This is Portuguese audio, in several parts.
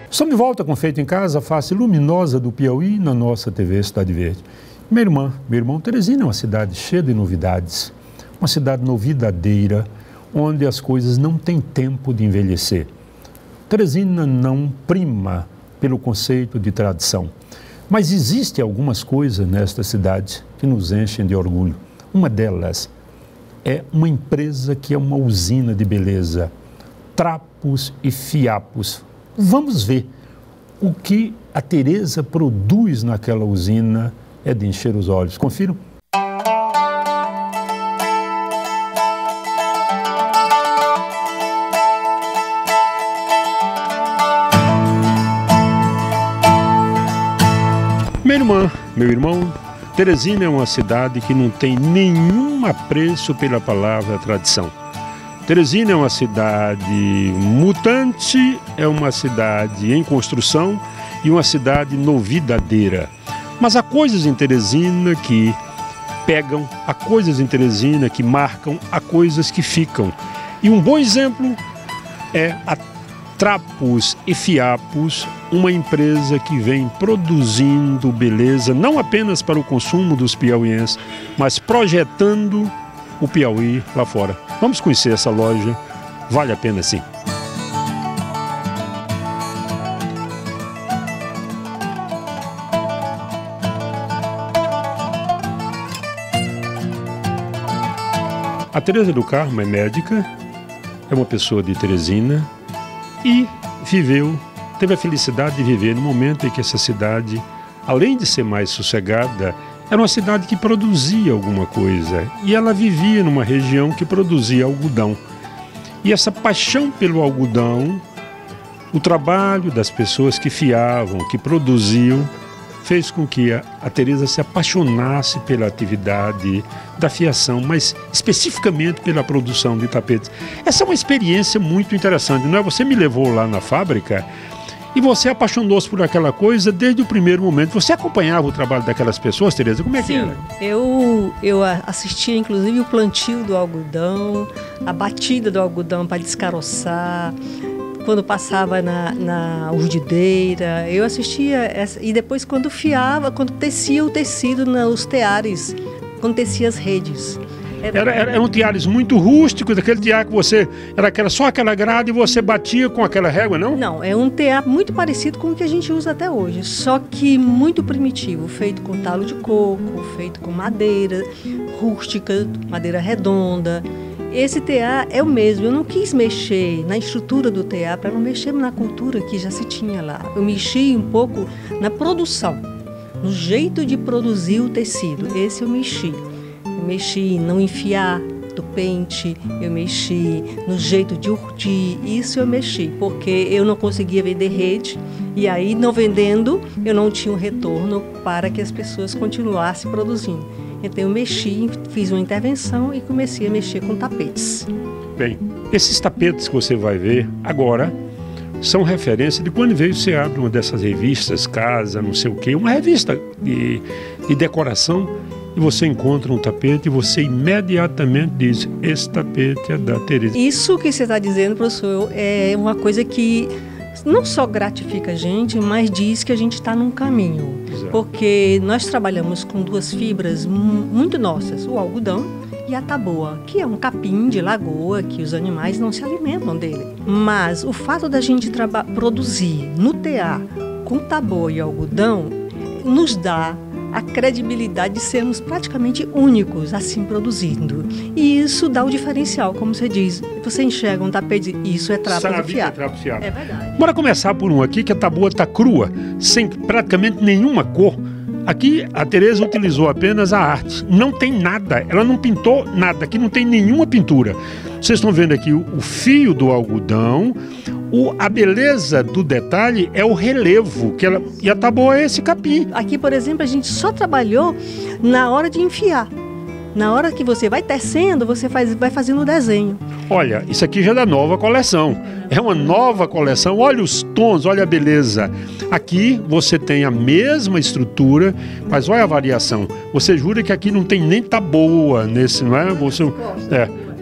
Estamos de volta com Feito em Casa, a face luminosa do Piauí na nossa TV Cidade Verde. Meu irmão, Teresina é uma cidade cheia de novidades, uma cidade novidadeira, onde as coisas não têm tempo de envelhecer. Teresina não prima pelo conceito de tradição, mas existem algumas coisas nesta cidade que nos enchem de orgulho. Uma delas é uma empresa que é uma usina de beleza, trapos e fiapos. Vamos ver o que a Teresa produz naquela usina, é de encher os olhos. Confiram? Meu irmão, Teresina é uma cidade que não tem nenhum apreço pela palavra tradição. Teresina é uma cidade mutante, é uma cidade em construção e uma cidade novidadeira. Mas há coisas em Teresina que pegam, há coisas em Teresina que marcam, há coisas que ficam. E um bom exemplo é a Trapos e Fiapos, uma empresa que vem produzindo beleza não apenas para o consumo dos piauienses, mas projetando o Piauí lá fora. Vamos conhecer essa loja, vale a pena sim. A Teresa do Carmo é médica, é uma pessoa de Teresina e teve a felicidade de viver no momento em que essa cidade, além de ser mais sossegada, era uma cidade que produzia alguma coisa. E ela vivia numa região que produzia algodão. E essa paixão pelo algodão, o trabalho das pessoas que fiavam, que produziam, fez com que a Teresa se apaixonasse pela atividade da fiação, mas especificamente pela produção de tapetes. Essa é uma experiência muito interessante, não é? Você me levou lá na fábrica e você apaixonou-se por aquela coisa desde o primeiro momento. Você acompanhava o trabalho daquelas pessoas, Teresa? Como é que era? Eu assistia inclusive o plantio do algodão, a batida do algodão para descaroçar. Quando passava na urdideira, eu assistia, e depois quando fiava, quando tecia o tecido nos teares, quando tecia as redes. Eram teares muito rústicos, aquele tear que você, era só aquela grade e você batia com aquela régua, não? Não, é um tear muito parecido com o que a gente usa até hoje, só que muito primitivo, feito com talo de coco, feito com madeira rústica, madeira redonda. Esse tear é o mesmo, eu não quis mexer na estrutura do tear para não mexer na cultura que já se tinha lá. Eu mexi um pouco na produção, no jeito de produzir o tecido, esse eu mexi. Eu mexi em não enfiar do pente, eu mexi no jeito de urdir, isso eu mexi, porque eu não conseguia vender rede e aí não vendendo eu não tinha um retorno para que as pessoas continuassem produzindo. Então eu mexi, fiz uma intervenção e comecei a mexer com tapetes. Bem, esses tapetes que você vai ver agora são referência de quando veio você abre uma dessas revistas, Casa, não sei o quê, uma revista de decoração, e você encontra um tapete e você imediatamente diz, esse tapete é da Teresa. Isso que você está dizendo, professor, é uma coisa que não só gratifica a gente, mas diz que a gente está num caminho. Exato. Porque nós trabalhamos com duas fibras muito nossas, o algodão e a taboa, que é um capim de lagoa que os animais não se alimentam dele. Mas o fato da gente produzir no tear com taboa e algodão nos dá a credibilidade de sermos praticamente únicos assim produzindo. E isso dá o diferencial, como você diz. Você enxerga um tapete, isso é trapo de fiado. É verdade. Bora começar por um aqui, que a taboa está crua, sem praticamente nenhuma cor. Aqui a Teresa utilizou apenas a arte, não tem nada, ela não pintou nada, aqui não tem nenhuma pintura. Vocês estão vendo aqui o fio do algodão, a beleza do detalhe é o relevo, e a taboa é esse capim. Aqui, por exemplo, a gente só trabalhou na hora de enfiar. Na hora que você vai tecendo, você vai fazendo o desenho. Olha, isso aqui já é da nova coleção. É uma nova coleção. Olha os tons, olha a beleza. Aqui você tem a mesma estrutura, mas olha a variação. Você jura que aqui não tem nem taboa nesse, não é?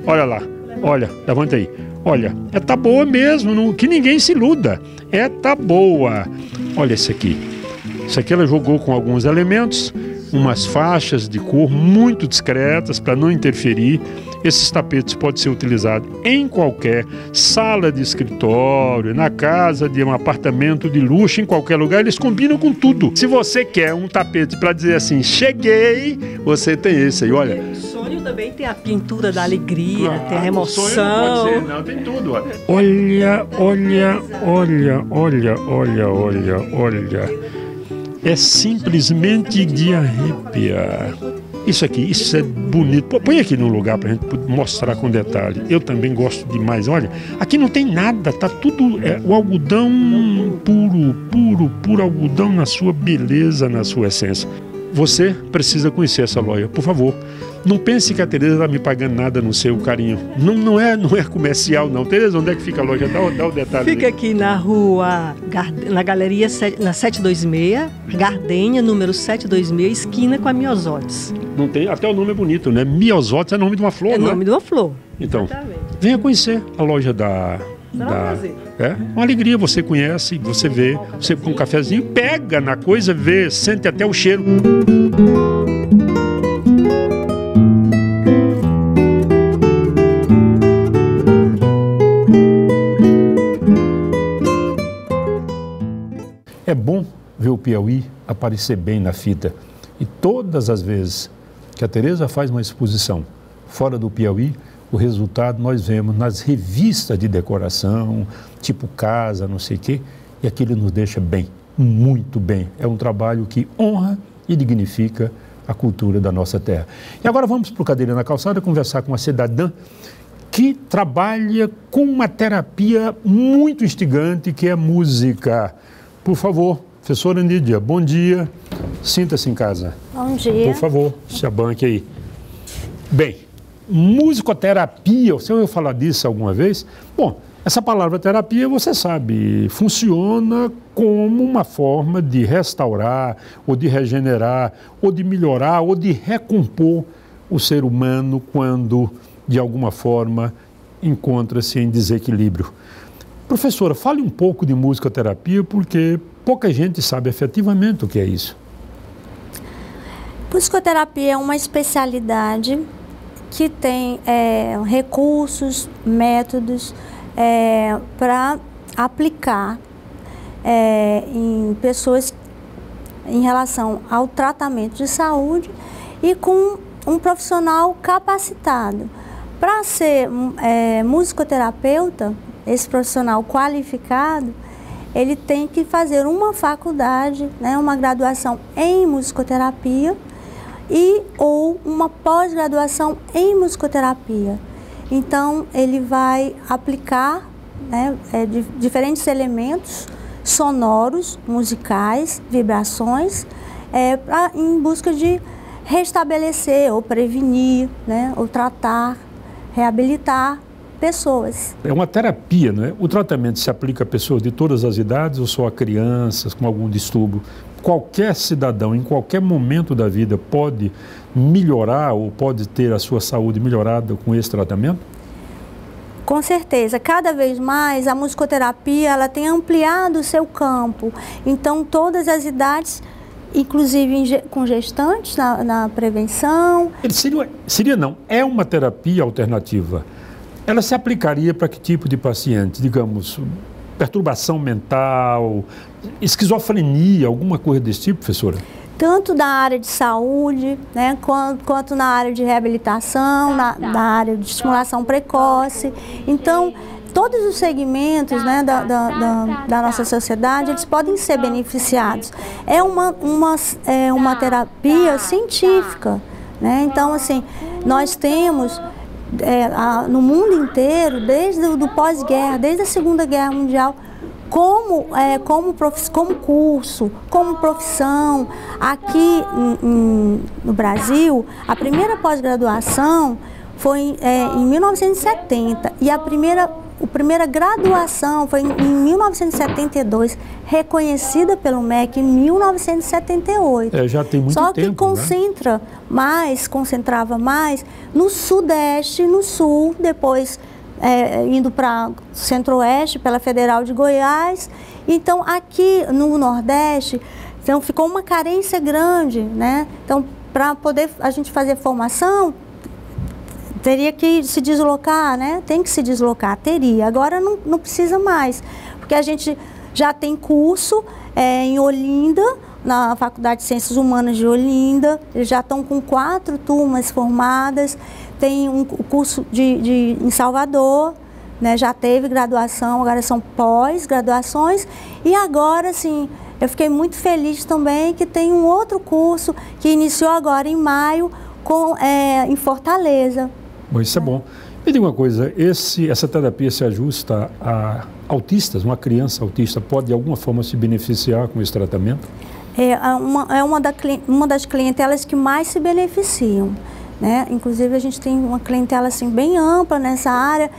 Olha lá. Olha, levanta aí. Olha, é Taboa mesmo, não, que ninguém se iluda. É Taboa. Olha esse aqui. Isso aqui ela jogou com alguns elementos, umas faixas de cor muito discretas para não interferir. Esses tapetes podem ser utilizados em qualquer sala de escritório, na casa de um apartamento de luxo, em qualquer lugar, eles combinam com tudo. Se você quer um tapete para dizer assim, cheguei, você tem esse aí, olha. O sonho também tem a pintura da alegria, tem a emoção. O sonho não pode ser, não, tem tudo. Olha. Olha. É simplesmente de arrepiar. Isso aqui, isso é bonito. Põe aqui num lugar pra gente mostrar com detalhe. Eu também gosto demais. Olha, aqui não tem nada, tá tudo o algodão puro algodão na sua beleza, na sua essência. Você precisa conhecer essa loja, por favor. Não pense que a Tereza está me pagando nada no seu carinho. Não é comercial, não. Tereza, onde é que fica a loja? Dá o detalhe. Fica aqui na rua, na galeria, na 726, Gardênia, número 726, esquina com a Miosotes. Não tem, até o nome é bonito, né? Miosotes é nome de uma flor, não é? É nome de uma flor. Então, exatamente. Venha conhecer a loja uma alegria, você conhece, você vê, você com um cafezinho, pega na coisa, vê, sente até o cheiro. É bom ver o Piauí aparecer bem na fita. E todas as vezes que a Tereza faz uma exposição fora do Piauí, o resultado nós vemos nas revistas de decoração, tipo casa, não sei o quê, e aquilo nos deixa bem, muito bem. É um trabalho que honra e dignifica a cultura da nossa terra. E agora vamos para o Cadeira na Calçada conversar com uma cidadã que trabalha com uma terapia muito instigante, que é a música. Por favor, professora Nídia, bom dia. Sinta-se em casa. Bom dia. Por favor, se abanque aí. Bem, musicoterapia, você ouviu falar disso alguma vez? Bom, essa palavra terapia, você sabe, funciona como uma forma de restaurar, ou de regenerar, ou de melhorar, ou de recompor o ser humano quando, de alguma forma, encontra-se em desequilíbrio. Professora, fale um pouco de musicoterapia, porque pouca gente sabe efetivamente o que é isso. Musicoterapia é uma especialidade que tem recursos, métodos para aplicar em pessoas em relação ao tratamento de saúde e com um profissional capacitado. Para ser musicoterapeuta, esse profissional qualificado, ele tem que fazer uma faculdade, né, uma graduação em musicoterapia ou uma pós-graduação em musicoterapia. Então, ele vai aplicar, né, diferentes elementos sonoros, musicais, vibrações, em busca de restabelecer ou prevenir, né, ou tratar, reabilitar pessoas. É uma terapia, não é? O tratamento se aplica a pessoas de todas as idades ou só a crianças com algum distúrbio? Qualquer cidadão, em qualquer momento da vida, pode melhorar ou pode ter a sua saúde melhorada com esse tratamento? Com certeza. Cada vez mais a musicoterapia ela tem ampliado o seu campo. Então, todas as idades, inclusive com gestantes, na prevenção. É uma terapia alternativa. Ela se aplicaria para que tipo de paciente? Digamos, perturbação mental, esquizofrenia, alguma coisa desse tipo, professora? Tanto na área de saúde, né, quanto na área de reabilitação, na área de estimulação precoce. Então, todos os segmentos, né, da nossa sociedade, eles podem ser beneficiados. É uma terapia científica, né? Então, assim, nós temos no mundo inteiro, desde o pós-guerra, desde a Segunda Guerra Mundial, como curso, como profissão. Aqui no Brasil, a primeira pós-graduação foi em 1970 e a primeira primeira graduação foi em 1972, reconhecida pelo MEC em 1978. Já tem muito tempo. Só que concentrava mais no Sudeste, no Sul, depois indo para Centro-Oeste, pela Federal de Goiás. Então, aqui no Nordeste, então, ficou uma carência grande, né? Então, para poder a gente fazer formação, teria que se deslocar, né? Tem que se deslocar, teria. Agora não precisa mais, porque a gente já tem curso em Olinda, na Faculdade de Ciências Humanas de Olinda, eles já estão com 4 turmas formadas, tem um curso em Salvador, né? Já teve graduação, agora são pós-graduações, e agora, assim, eu fiquei muito feliz também que tem um outro curso que iniciou agora em maio em Fortaleza. Bom, isso é bom. Me diga uma coisa, essa terapia se ajusta a autistas? Uma criança autista pode de alguma forma se beneficiar com esse tratamento? É uma das clientelas que mais se beneficiam, né? Inclusive a gente tem uma clientela assim, bem ampla nessa área.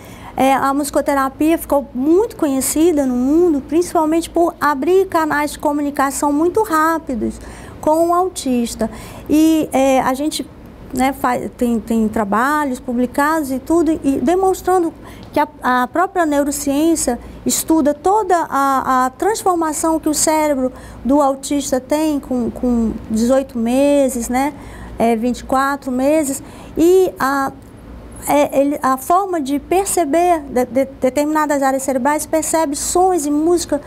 A musicoterapia ficou muito conhecida no mundo, principalmente por abrir canais de comunicação muito rápidos com o autista. E a gente, né, tem trabalhos publicados e tudo, e demonstrando que a própria neurociência estuda toda a transformação que o cérebro do autista tem com 18 meses, né, 24 meses, e a forma de perceber determinadas áreas cerebrais, percebe sons e música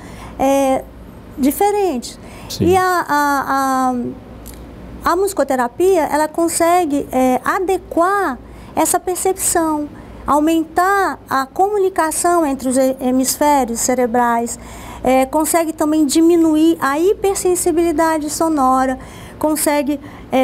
diferentes. Sim. E a musicoterapia, ela consegue adequar essa percepção, aumentar a comunicação entre os hemisférios cerebrais, consegue também diminuir a hipersensibilidade sonora, consegue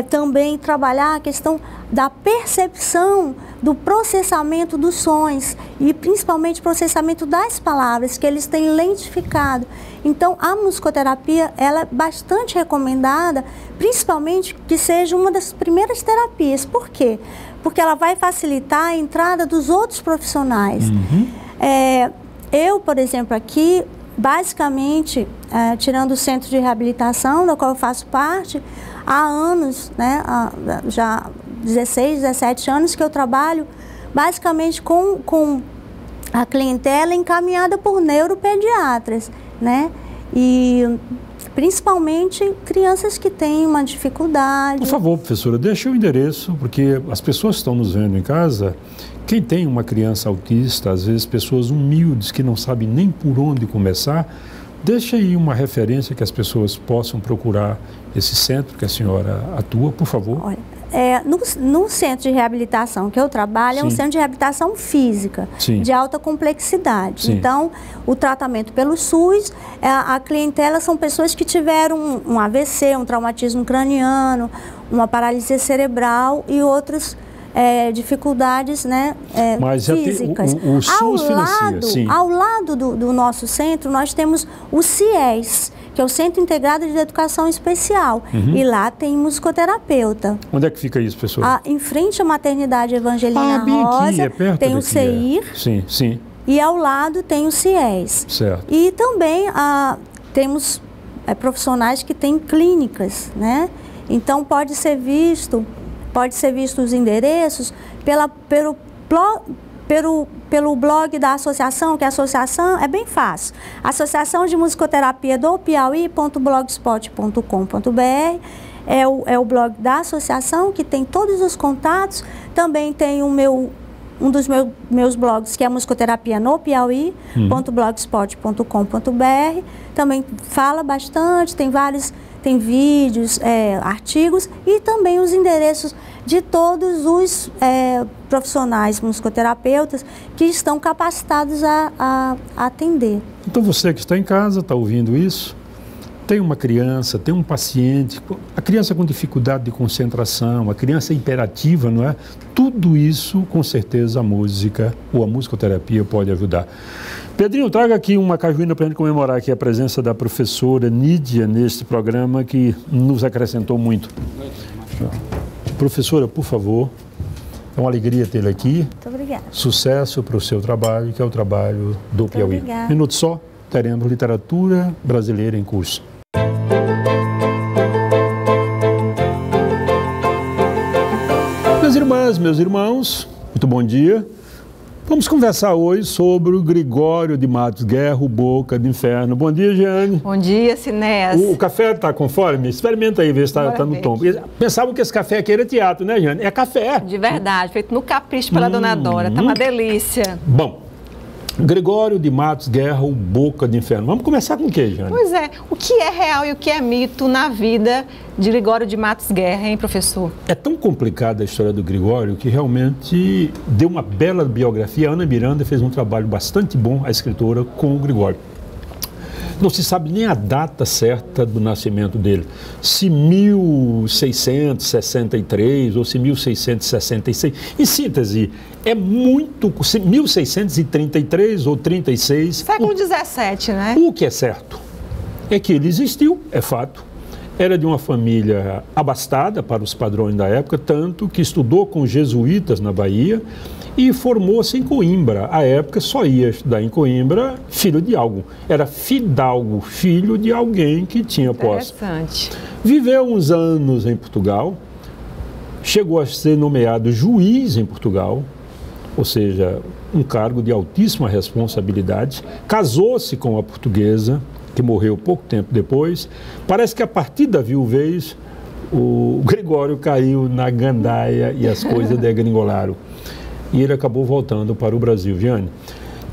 também trabalhar a questão da percepção do processamento dos sons e principalmente processamento das palavras, que eles têm lentificado. Então, a musicoterapia, ela é bastante recomendada, principalmente que seja uma das primeiras terapias. Por quê? Porque ela vai facilitar a entrada dos outros profissionais. Uhum. Eu, por exemplo, aqui, basicamente, tirando o centro de reabilitação, do qual eu faço parte, há anos, né, já 16, 17 anos que eu trabalho basicamente com a clientela encaminhada por neuropediatras, né? E principalmente crianças que têm uma dificuldade. Por favor, professora, deixe o endereço, porque as pessoas que estão nos vendo em casa, quem tem uma criança autista, às vezes pessoas humildes que não sabem nem por onde começar, deixe aí uma referência que as pessoas possam procurar esse centro que a senhora atua, por favor. Olha, no centro de reabilitação que eu trabalho, é um centro de reabilitação física, de alta complexidade. Sim. Então, o tratamento pelo SUS, a clientela são pessoas que tiveram um AVC, um traumatismo craniano, uma paralisia cerebral e outras dificuldades, né, físicas. O SUS financia, sim. Ao lado do nosso centro, nós temos o CIES, que é o Centro Integrado de Educação Especial. Uhum. E lá tem musicoterapeuta. Onde é que fica isso, professor? Em frente à Maternidade Evangelina Rosa, aqui, é perto tem o CEIR. Sim, sim. E ao lado tem o CIES. Certo. E também temos profissionais que têm clínicas, né? Então pode ser visto os endereços pelo blog da associação, que a associação é bem fácil. Associação de Musicoterapia do Piauí.blogspot.com.br é o blog da associação, que tem todos os contatos. Também tem um dos meus blogs, que é Musicoterapia no Piauí.blogspot.com.br. Também fala bastante, tem vídeos, artigos e também os endereços de todos os profissionais musicoterapeutas que estão capacitados a atender. Então você que está em casa, está ouvindo isso, tem uma criança, tem um paciente, a criança com dificuldade de concentração, a criança hiperativa, não é? Tudo isso, com certeza, a música ou a musicoterapia pode ajudar. Pedrinho, traga aqui uma cajuína para a gente comemorar aqui a presença da professora Nídia neste programa que nos acrescentou muito. Professora, por favor, É uma alegria tê-lo aqui. Muito obrigada. Sucesso para o seu trabalho, que é o trabalho do Piauí. Obrigada. Minuto só, teremos literatura brasileira em curso. Minhas irmãs, meus irmãos, muito bom dia. Vamos conversar hoje sobre o Gregório de Matos Guerra, o Boca do Inferno. Bom dia, Jeane. Bom dia, Sinés. O café está conforme? Experimenta aí, ver se está no tom. Pensavam que esse café aqui era teatro, né, Jeane? É café. De verdade, feito no capricho pela Dona Dora. Tá uma delícia. Bom, Gregório de Matos Guerra, o Boca do Inferno. Vamos começar com o quê, Jeane? Pois é, o que é real e o que é mito na vida de Gregório de Matos Guerra, hein, professor? É tão complicada a história do Gregório que realmente deu uma bela biografia. A Ana Miranda fez um trabalho bastante bom, a escritora, com o Gregório. Não se sabe nem a data certa do nascimento dele. Se 1663 ou se 1666. Em síntese, é muito... 1633 ou 36. Século XVII, né? O que é certo é que ele existiu, é fato. Era de uma família abastada para os padrões da época, tanto que estudou com jesuítas na Bahia e formou-se em Coimbra. À época só ia estudar em Coimbra filho de algo. Era fidalgo, filho de alguém que tinha posse. Interessante. Viveu uns anos em Portugal, chegou a ser nomeado juiz em Portugal, ou seja, um cargo de altíssima responsabilidade. Casou-se com a portuguesa, que morreu pouco tempo depois. Parece que a partir da viuvez, o Gregório caiu na gandaia e as coisas degringolaram. E ele acabou voltando para o Brasil, Jeane.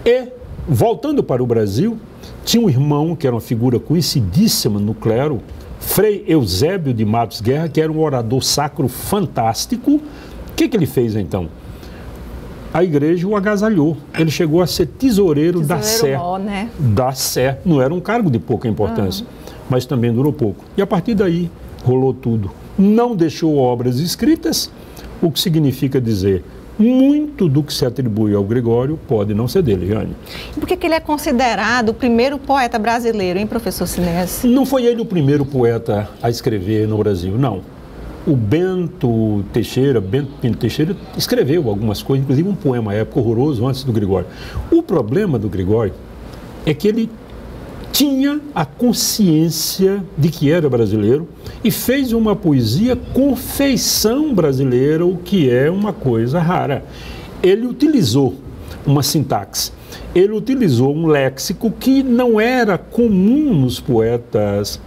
E, voltando para o Brasil, tinha um irmão que era uma figura conhecidíssima no clero, Frei Eusébio de Matos Guerra, que era um orador sacro fantástico. O que ele fez, então? A igreja o agasalhou. Ele chegou a ser tesoureiro da Sé. Né? Da Sé. Não era um cargo de pouca importância, mas também durou pouco. E a partir daí, rolou tudo. Não deixou obras escritas, o que significa dizer... Muito do que se atribui ao Gregório pode não ser dele, Jeane. E por que ele é considerado o primeiro poeta brasileiro, hein, professor Sinés? Não foi ele o primeiro poeta a escrever no Brasil, não. O Bento Pinto Teixeira, escreveu algumas coisas, inclusive um poema à época horroroso antes do Gregório. O problema do Gregório é que ele tinha a consciência de que era brasileiro e fez uma poesia com feição brasileira, o que é uma coisa rara. Ele utilizou uma sintaxe, ele utilizou um léxico que não era comum nos poetas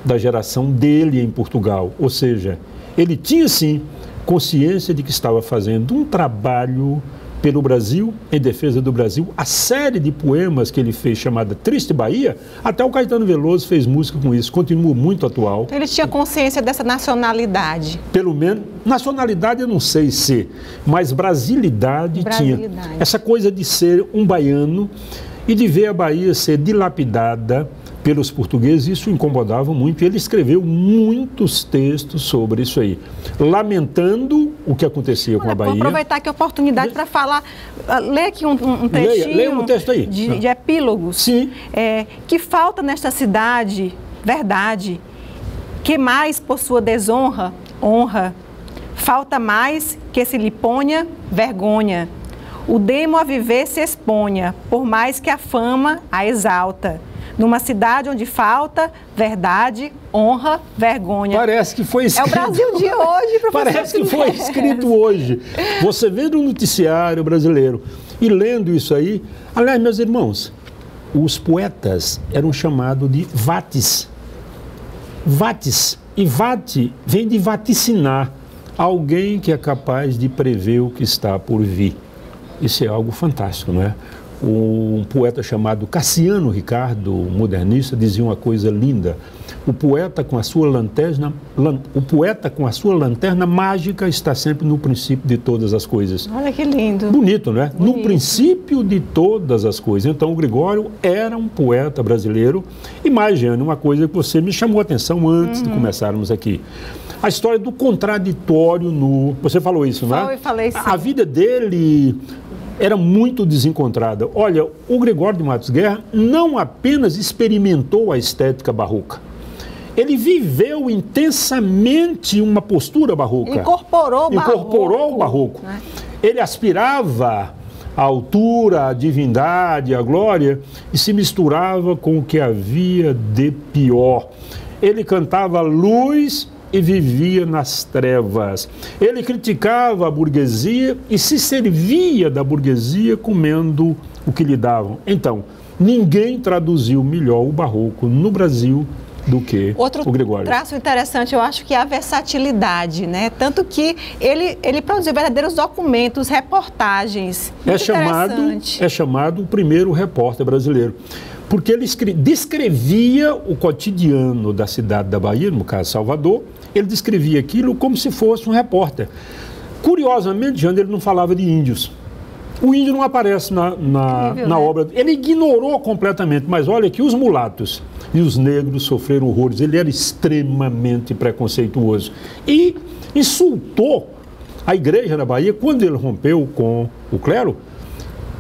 da geração dele em Portugal. Ou seja, ele tinha sim consciência de que estava fazendo um trabalho pelo Brasil, em defesa do Brasil. A série de poemas que ele fez, chamada Triste Bahia, até o Caetano Veloso fez música com isso, continua muito atual. Então ele tinha consciência dessa nacionalidade? Pelo menos, nacionalidade eu não sei se, mas brasilidade tinha. Essa coisa de ser um baiano e de ver a Bahia ser dilapidada pelos portugueses, isso incomodava muito. Ele escreveu muitos textos sobre isso aí, lamentando o que acontecia com a Bahia. Vou aproveitar aqui a oportunidade para falar, ler aqui um trechinho leia um texto aí. De epílogos. Sim. Que falta nesta cidade, verdade, que mais por sua desonra, honra, falta mais que se lhe ponha vergonha. O demo a viver se exponha, por mais que a fama a exalta. Numa cidade onde falta verdade, honra, vergonha. Parece que foi escrito... É o Brasil de hoje, professor. Parece que foi escrito hoje. Você vê no noticiário brasileiro e lendo isso aí... Aliás, meus irmãos, os poetas eram chamados de vates. Vates. E vate vem de vaticinar. Alguém que é capaz de prever o que está por vir. Isso é algo fantástico, não é? Um poeta chamado Cassiano Ricardo, modernista, dizia uma coisa linda. O poeta com a sua lanterna mágica está sempre no princípio de todas as coisas. Olha que lindo. Bonito, não é? Bonito. No princípio de todas as coisas. Então, o Gregório era um poeta brasileiro. E mais, Jeane, uma coisa que você me chamou a atenção antes de começarmos aqui. A história do contraditório no... Você falou isso, não é? Falei sim. A vida dele... era muito desencontrada. Olha, o Gregório de Matos Guerra não apenas experimentou a estética barroca, Ele viveu intensamente uma postura barroca. Incorporou o barroco. Né? Ele aspirava à altura, à divindade, à glória, e se misturava com o que havia de pior. Ele cantava luz e vivia nas trevas. Ele criticava a burguesia e se servia da burguesia comendo o que lhe davam. Então, ninguém traduziu melhor o barroco no Brasil do que o Gregório. Outro traço interessante, eu acho que é a versatilidade, né? Tanto que ele produziu verdadeiros documentos, reportagens. É chamado o primeiro repórter brasileiro, porque ele descrevia o cotidiano da cidade da Bahia, no caso Salvador. Ele descrevia aquilo como se fosse um repórter. Curiosamente, Jânio, ele não falava de índios. O índio não aparece na obra. Ele ignorou completamente, mas olha que os mulatos e os negros sofreram horrores. Ele era extremamente preconceituoso e insultou a igreja da Bahia. Quando ele rompeu com o clero,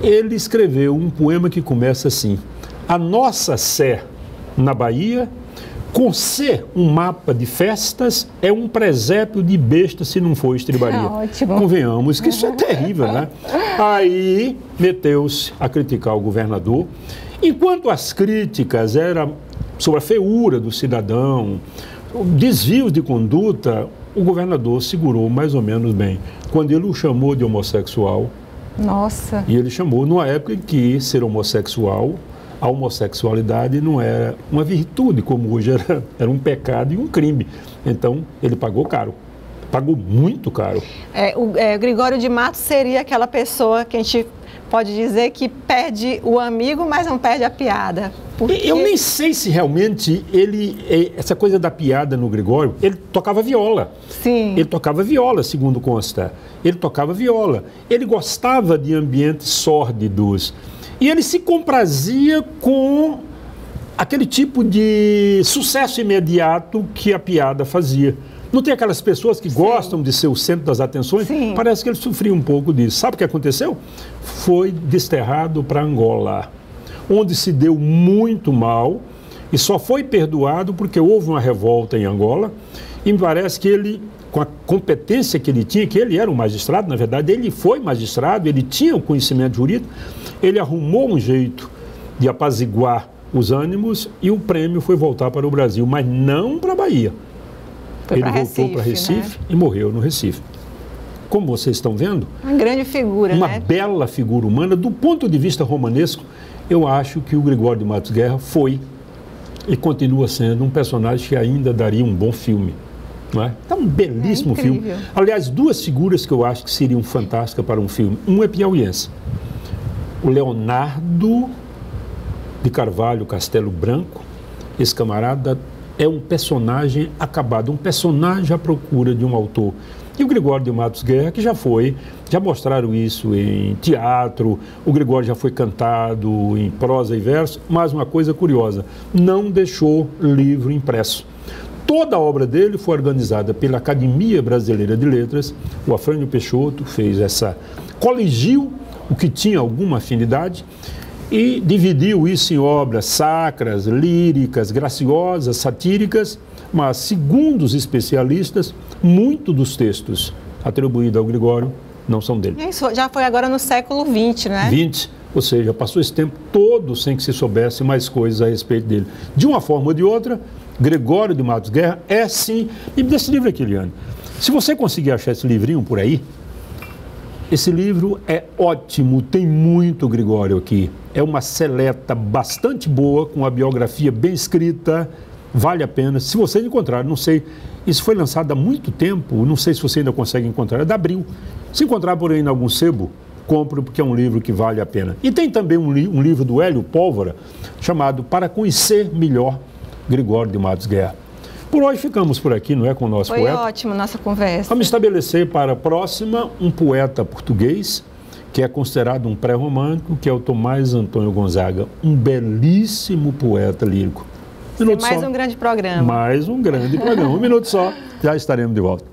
ele escreveu um poema que começa assim: a nossa sé na Bahia, com ser um mapa de festas, é um presépio de besta se não for estribaria. Ótimo. Convenhamos que isso é terrível, né? Aí meteu-se a criticar o governador, enquanto as críticas eram sobre a feiura do cidadão, desvios de conduta, o governador segurou mais ou menos bem. Quando ele o chamou de homossexual, nossa. E ele chamou numa época em que ser homossexual, a homossexualidade não era uma virtude, como hoje era um pecado e um crime. Então, ele pagou caro. Pagou muito caro. O Gregório de Matos seria aquela pessoa que a gente pode dizer que perde o amigo, mas não perde a piada. Porque... Eu nem sei se realmente essa coisa da piada no Gregório, ele tocava viola. Sim. Ele tocava viola, segundo consta. Ele tocava viola. Ele gostava de ambientes sórdidos. E ele se comprazia com aquele tipo de sucesso imediato que a piada fazia. Não tem aquelas pessoas que gostam de ser o centro das atenções? Sim. Parece que ele sofria um pouco disso. Sabe o que aconteceu? Foi desterrado para Angola, onde se deu muito mal e só foi perdoado porque houve uma revolta em Angola. E me parece que ele, com a competência que ele tinha, que ele era um magistrado, na verdade, ele foi magistrado, ele tinha o conhecimento jurídico, ele arrumou um jeito de apaziguar os ânimos e o prêmio foi voltar para o Brasil, mas não para a Bahia. Ele voltou para Recife, né? E morreu no Recife. Como vocês estão vendo, uma grande figura, uma né? bela figura humana. Do ponto de vista romanesco, eu acho que o Gregório de Matos Guerra foi e continua sendo um personagem que ainda daria um bom filme. Não é? Tá um belíssimo filme. Aliás, duas figuras que eu acho que seriam fantásticas para um filme. Um é piauiense. O Leonardo de Carvalho Castelo Branco, esse camarada é um personagem acabado, um personagem à procura de um autor. E o Gregório de Matos Guerra, que já mostraram isso em teatro, o Gregório já foi cantado em prosa e verso, mas uma coisa curiosa, não deixou livro impresso. Toda a obra dele foi organizada pela Academia Brasileira de Letras, o Afrânio Peixoto coligiu o que tinha alguma afinidade e dividiu isso em obras sacras, líricas, graciosas, satíricas, mas, segundo os especialistas, muito dos textos atribuídos ao Gregório não são dele. Isso já foi agora no século XX, né? 20, ou seja, passou esse tempo todo sem que se soubesse mais coisas a respeito dele. De uma forma ou de outra, Gregório de Matos Guerra é sim... E desse livro aqui, Eliane, se você conseguir achar esse livrinho por aí, esse livro é ótimo, tem muito Gregório aqui. É uma seleta bastante boa, com a biografia bem escrita, vale a pena. Se vocês encontrarem, não sei, isso foi lançado há muito tempo, não sei se você ainda consegue encontrar, é da Abril. Se encontrar por aí em algum sebo, compre, porque é um livro que vale a pena. E tem também um livro do Hélio Pólvora, chamado Para Conhecer Melhor Gregório de Matos Guerra. Por hoje ficamos por aqui, não é, com o nosso poeta? Foi ótimo nossa conversa. Vamos estabelecer para a próxima um poeta português, que é considerado um pré-romântico, que é o Tomás Antônio Gonzaga, um belíssimo poeta lírico. Mais um grande programa. Mais um grande programa. Um minuto só, já estaremos de volta.